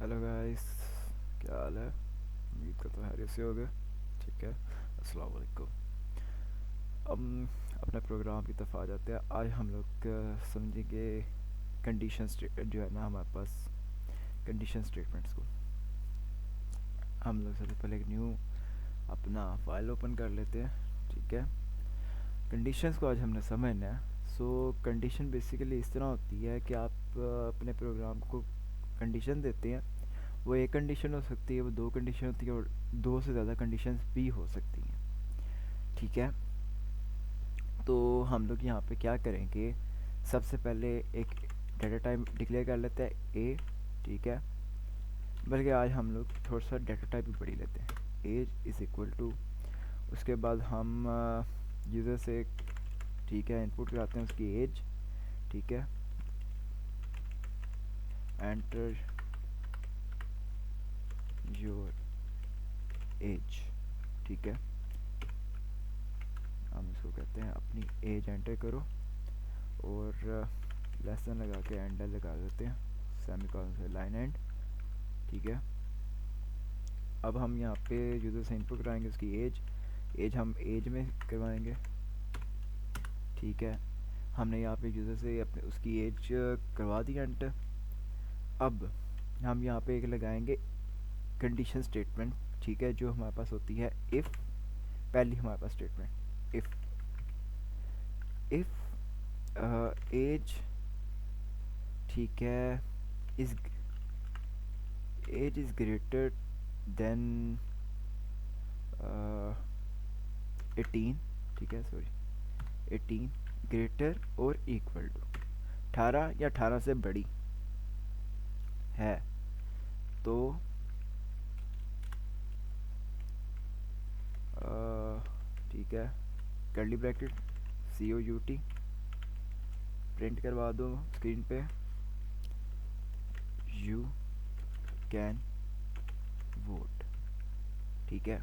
Hello guys, क्या हाल है। उम्मीद करता हूँ हैरियत से हो गए। ठीक है, अस्सलाम वालेकुम। हम अपने प्रोग्राम की तरफ आ जाते हैं। आज हम लोग समझेंगे कंडीशन जो है ना हमारे पास, कंडीशन स्टेटमेंट्स को। हम लोग सबसे पहले एक न्यू अपना फाइल ओपन कर लेते हैं। ठीक है, कंडीशंस को आज हमने समझना है। सो कंडीशन बेसिकली इस तरह होती है कि आप अपने प्रोग्राम को कंडीशन देते हैं। वो एक कंडीशन हो सकती है, वो दो कंडीशन होती है, और दो से ज़्यादा कंडीशंस भी हो सकती हैं। ठीक है, तो हम लोग यहाँ पे क्या करेंगे, सबसे पहले एक डेटा टाइप डिक्लेयर कर लेते हैं ए। ठीक है, बल्कि आज हम लोग थोड़ा सा डेटा टाइप भी बढ़ी लेते हैं, एज इज़ इक्वल टू। उसके बाद हम यूज़र से, ठीक है, इनपुट कराते हैं उसकी एज। ठीक है, एंटर योर एज। ठीक है, हम इसको कहते हैं अपनी एज एंटर करो, और लेसन लगा के एंड लगा देते हैं, सेमीकोलन से लाइन एंड। ठीक है, अब हम यहाँ पे यूज़र से इनपुट कराएंगे उसकी एज। एज हम एज में करवाएंगे। ठीक है, हमने यहाँ पे यूज़र से अपने उसकी एज करवा दी एंटर। अब हम यहाँ पे एक लगाएंगे कंडीशन स्टेटमेंट। ठीक है, जो हमारे पास होती है इफ़। पहली हमारे पास स्टेटमेंट इफ़ एज, ठीक है, is age is greater than 18। ठीक है, सॉरी, 18 ग्रेटर और इक्वल टू 18 या 18 से बड़ी है, तो ठीक है, कर्ली ब्रैकेट COUT प्रिंट करवा दो स्क्रीन पे, यू कैन वोट। ठीक है,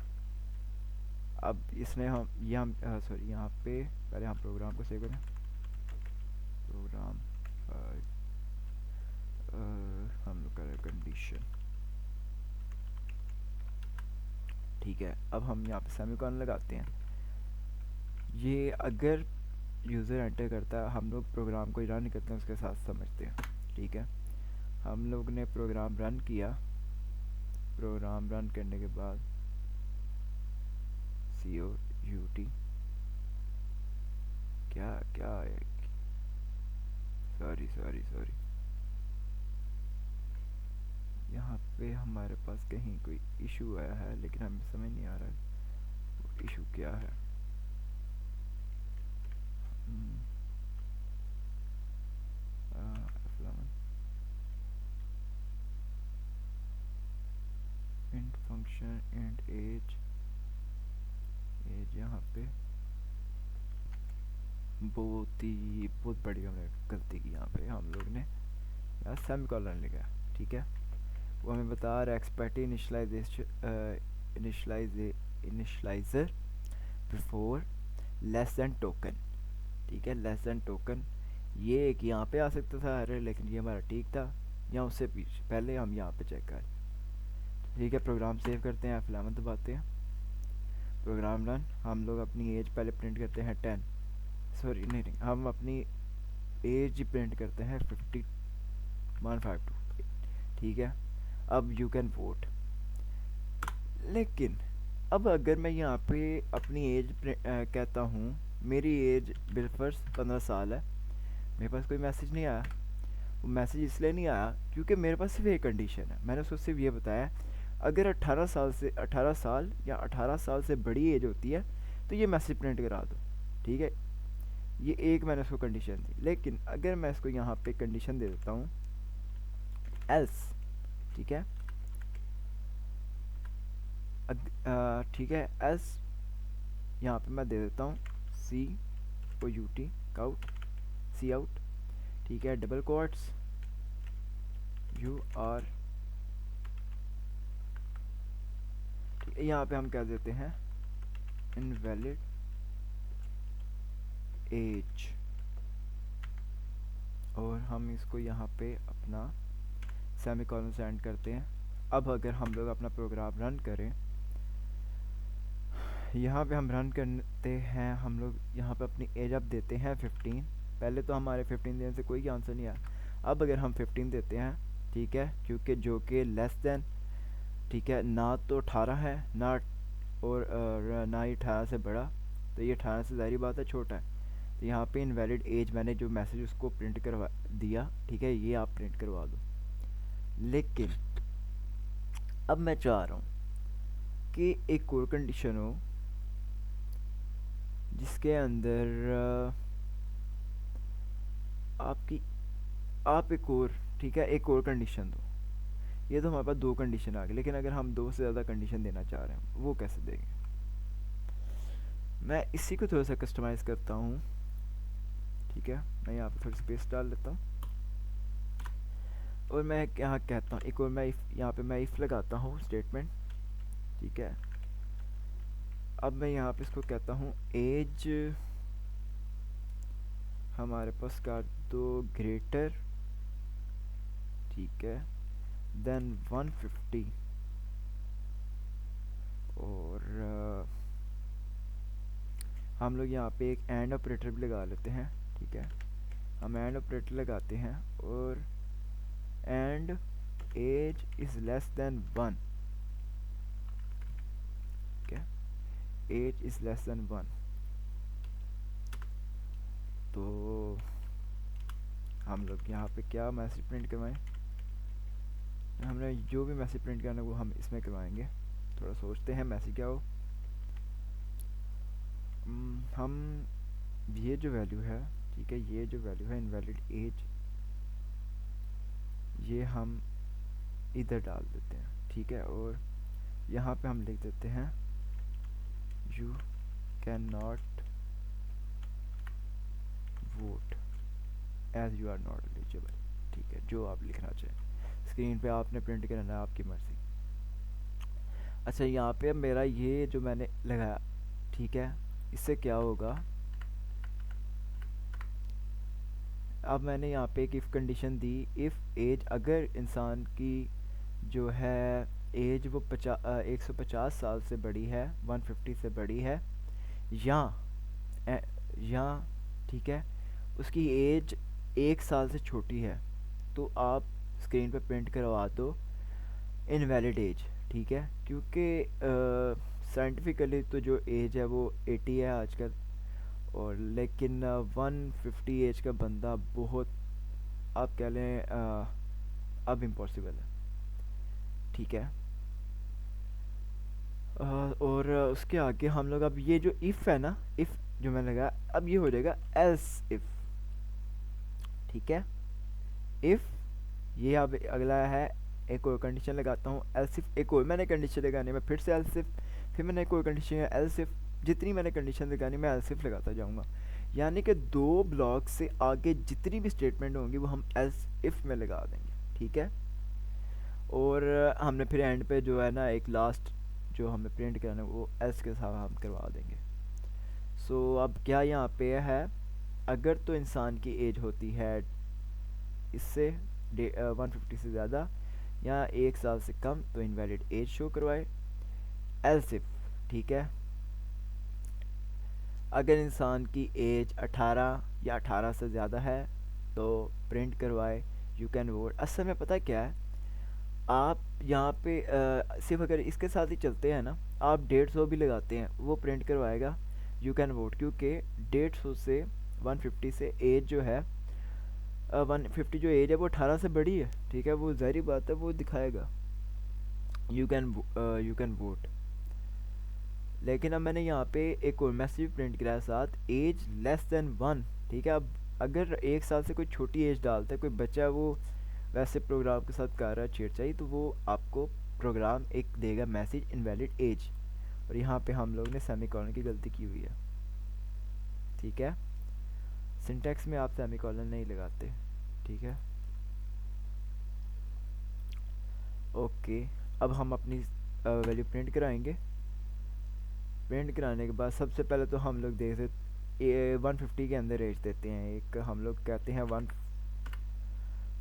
अब इसमें हम ये हम सॉरी, यहाँ पे पहले हम प्रोग्राम को सेव करें। प्रोग्राम हम लोग करें कंडीशन। ठीक है, अब हम यहाँ पे सेमीकोलन लगाते हैं। ये अगर यूज़र एंटर करता है, हम लोग प्रोग्राम को रन करते हैं उसके साथ समझते हैं। ठीक है, हम लोग ने प्रोग्राम रन किया। प्रोग्राम रन करने के बाद COUT क्या क्या है, सॉरी सॉरी सॉरी, यहाँ पे हमारे पास कहीं कोई इशू आया है, लेकिन हमें समझ नहीं आ रहा है वो इशू क्या है। Int function int age, age यहाँ पे बहुत बड़ी हमने गलती की। यहाँ पे हम लोग ने यहाँ सेमीकोलन लिखा। ठीक है, वो हमें बता रहा है expect initializer before less than token. ठीक है, लेस दैन टोकन ये एक यहाँ पे आ सकता था अरे, लेकिन ये हमारा ठीक था। यहाँ उससे पीछे पहले हम यहाँ पे चेक करें। ठीक है, प्रोग्राम सेव करते हैं, F11 दबाते हैं, प्रोग्राम रन। हम लोग अपनी एज पहले प्रिंट करते हैं 10, सॉरी नहीं नहीं, हम अपनी एज प्रिंट करते हैं 5152। ठीक है, अब यू कैन वोट। लेकिन अब अगर मैं यहाँ पे अपनी एज कहता हूँ, मेरी एज बिलफर्स 15 साल है, मेरे पास कोई मैसेज नहीं आया। वो मैसेज इसलिए नहीं आया क्योंकि मेरे पास सिर्फ एक कंडीशन है। मैंने उसको सिर्फ ये बताया, अगर 18 साल या 18 साल से बड़ी एज होती है तो ये मैसेज प्रिंट करा दो। ठीक है, ये एक मैंने उसको कंडीशन दी। लेकिन अगर मैं इसको यहाँ पे कंडीशन दे देता हूँ एल्स, ठीक है, ठीक है, एल्स यहाँ पे मैं दे देता हूँ COUT काउट, सी आउट। ठीक है, डबल कोट्स यू आर। यहाँ पे हम क्या देते हैं, इनवैलिड एज, और हम इसको यहाँ पे अपना सेमी कॉलन से एंड करते हैं। अब अगर हम लोग अपना प्रोग्राम रन करें, यहाँ पे हम रन करते हैं, हम लोग यहाँ पे अपनी एज अब देते हैं 15। पहले तो हमारे 15 देने से कोई आंसर नहीं आया। अब अगर हम 15 देते हैं, ठीक है, क्योंकि जो कि लेस देन, ठीक है, ना तो 18 है ना, और ना ही 18 से बड़ा, तो ये 18 से ज़ाहिर बात है छोटा है। तो यहाँ पे इनवैलिड एज मैंने जो मैसेज उसको प्रिंट करवा दिया, ठीक है, ये आप प्रिंट करवा दो। लेकिन अब मैं चाह रहा हूँ कि एक और कंडीशन हो जिसके अंदर आपकी आप एक और, ठीक है, एक और कंडीशन दो। ये तो हमारे पास 2 कंडीशन आ गई, लेकिन अगर हम 2 से ज़्यादा कंडीशन देना चाह रहे हैं वो कैसे देंगे? मैं इसी को थोड़ा सा कस्टमाइज़ करता हूँ, ठीक है। मैं यहाँ पे थोड़ी स्पेस डाल लेता हूँ और मैं यहाँ कहता हूँ एक और, मैं यहाँ पे मैं इफ़ लगाता हूँ स्टेटमेंट, ठीक है। अब मैं यहाँ पे इसको कहता हूँ एज हमारे पास कर दो ग्रेटर, ठीक है, देन 150, और हम लोग यहाँ पे एक एंड ऑपरेटर भी लगा लेते हैं, ठीक है। हम एंड ऑपरेटर लगाते हैं और and age is less than 1, ठीक है, एज इज़ लेस देन 1। तो हम लोग यहाँ पे क्या मैसेज प्रिंट करवाएं? हमने जो भी मैसेज प्रिंट करना है वो हम इसमें करवाएंगे। थोड़ा सोचते हैं मैसेज क्या हो। हम ये जो वैल्यू है, ठीक है, ये जो वैल्यू है इनवैलिड एज, ये हम इधर डाल देते हैं, ठीक है। और यहाँ पे हम लिख देते हैं you can not vote as you are not eligible, ठीक है, जो आप लिखना चाहें। स्क्रीन पे आपने प्रिंट करना है, आपकी मर्ज़ी। अच्छा, यहाँ पे मेरा ये जो मैंने लगाया, ठीक है, इससे क्या होगा? अब मैंने यहाँ पे एक इफ़ कंडीशन दी, इफ़ एज, अगर इंसान की जो है एज वो 150 साल से बड़ी है, 150 से बड़ी है, या या ठीक है, उसकी एज 1 साल से छोटी है, तो आप स्क्रीन पे प्रिंट करवा दो इनवैलिड एज, ठीक है। क्योंकि साइंटिफिकली तो जो एज है वो 80 है आजकल, और लेकिन 150 एज का बंदा बहुत, आप कह लें अब इम्पॉसिबल है, ठीक है। और उसके आगे हम लोग, अब ये जो इफ़ है ना, इफ़ जो मैंने लगाया, अब ये हो जाएगा एल्स इफ़, ठीक है। इफ़ ये अब अगला है, एक और कंडीशन लगाता हूँ एल्स इफ़, एक और मैंने कंडीशन लगानी, मैं फिर से एल्स इफ़, फिर मैंने एक और कंडीशन है एल्स इफ़, जितनी मैंने कंडीशन लगानी मैं एल्स इफ़ लगाता जाऊँगा। यानी कि 2 ब्लॉक से आगे जितनी भी स्टेटमेंट होंगी वो हम एल्स इफ़ में लगा देंगे, ठीक है। और हमने फिर एंड पे जो है ना एक लास्ट जो हमें प्रिंट करना है वो एल्स के साथ हम करवा देंगे। सो अब क्या यहाँ पे है, अगर तो इंसान की एज होती है इससे 150 से ज़्यादा या 1 साल से कम, तो इनवैलिड एज शो करवाए। एल्स इफ, ठीक है, अगर इंसान की एज 18 या 18 से ज़्यादा है तो प्रिंट करवाए यू कैन वोट। असल में पता क्या है, आप यहाँ पे सिर्फ अगर इसके साथ ही चलते हैं ना, आप 150 भी लगाते हैं वो प्रिंट करवाएगा यू कैन वोट, क्योंकि 150 से 150 से एज जो है 150 जो एज है वो 18 से बड़ी है, ठीक है, वो ज़ाहिर बात है वो दिखाएगा यू कैन वोट। लेकिन अब मैंने यहाँ पे एक और मैसेज प्रिंट किया है साथ, एज लेस देन 1, ठीक है। अब अगर 1 साल से कोई छोटी एज डालता है, कोई बच्चा वो वैसे प्रोग्राम के साथ कर रहा है छेड़छाड़ी, तो वो आपको प्रोग्राम एक देगा मैसेज इनवैलिड एज, और यहाँ पे हम लोग ने सेमीकोलन की गलती की हुई है, ठीक है। सिंटैक्स में आप सेमीकोलन नहीं लगाते, ठीक है। ओके, अब हम अपनी वैल्यू प्रिंट कराएंगे। प्रिंट कराने के बाद सबसे पहले तो हम लोग देख सकते 150 के अंदर एज देते हैं, एक हम लोग कहते हैं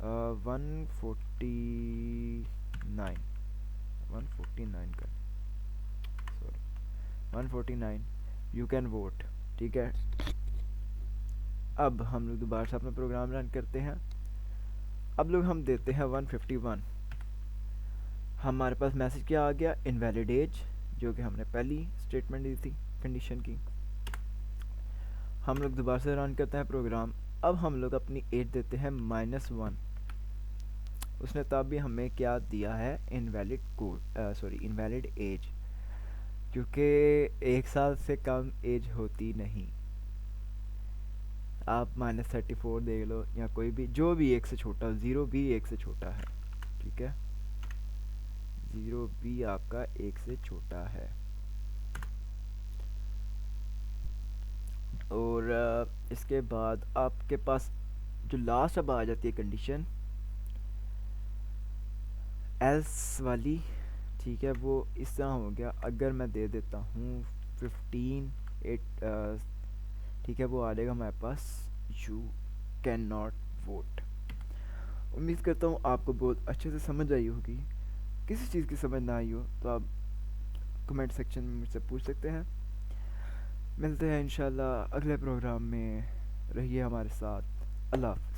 149, 149 का, सॉरी 149, यू कैन वोट। ठीक है, अब हम लोग दोबारा से अपना प्रोग्राम रन करते हैं। अब लोग हम देते हैं 151। हमारे पास मैसेज क्या आ गया, इनवैलिड एज, जो कि हमने पहली स्टेटमेंट दी थी कंडीशन की। हम लोग दोबारा से रन करते हैं प्रोग्राम। अब हम लोग अपनी एज देते हैं -1। उसने तब भी हमें क्या दिया है, invalid code, sorry invalid age, क्योंकि 1 साल से कम एज होती नहीं। आप -34 देख लो या कोई भी, जो भी 1 से छोटा, 0 भी 1 से छोटा है। ठीक है, 0 भी आपका 1 से छोटा है। और इसके बाद आपके पास जो लास्ट अब आ जाती है कंडीशन, एल्स वाली। ठीक है, वो इस तरह हो गया, अगर मैं दे देता हूँ 15 8, ठीक है, वो आ जाएगा हमारे पास, यू कैन नॉट वोट। उम्मीद करता हूँ आपको बहुत अच्छे से समझ आई होगी। किसी चीज़ की समझ ना आई हो तो आप कमेंट सेक्शन में मुझसे पूछ सकते हैं। मिलते हैं इंशाल्लाह अगले प्रोग्राम में, रहिए हमारे साथ। अल्लाह हाफ़िज़।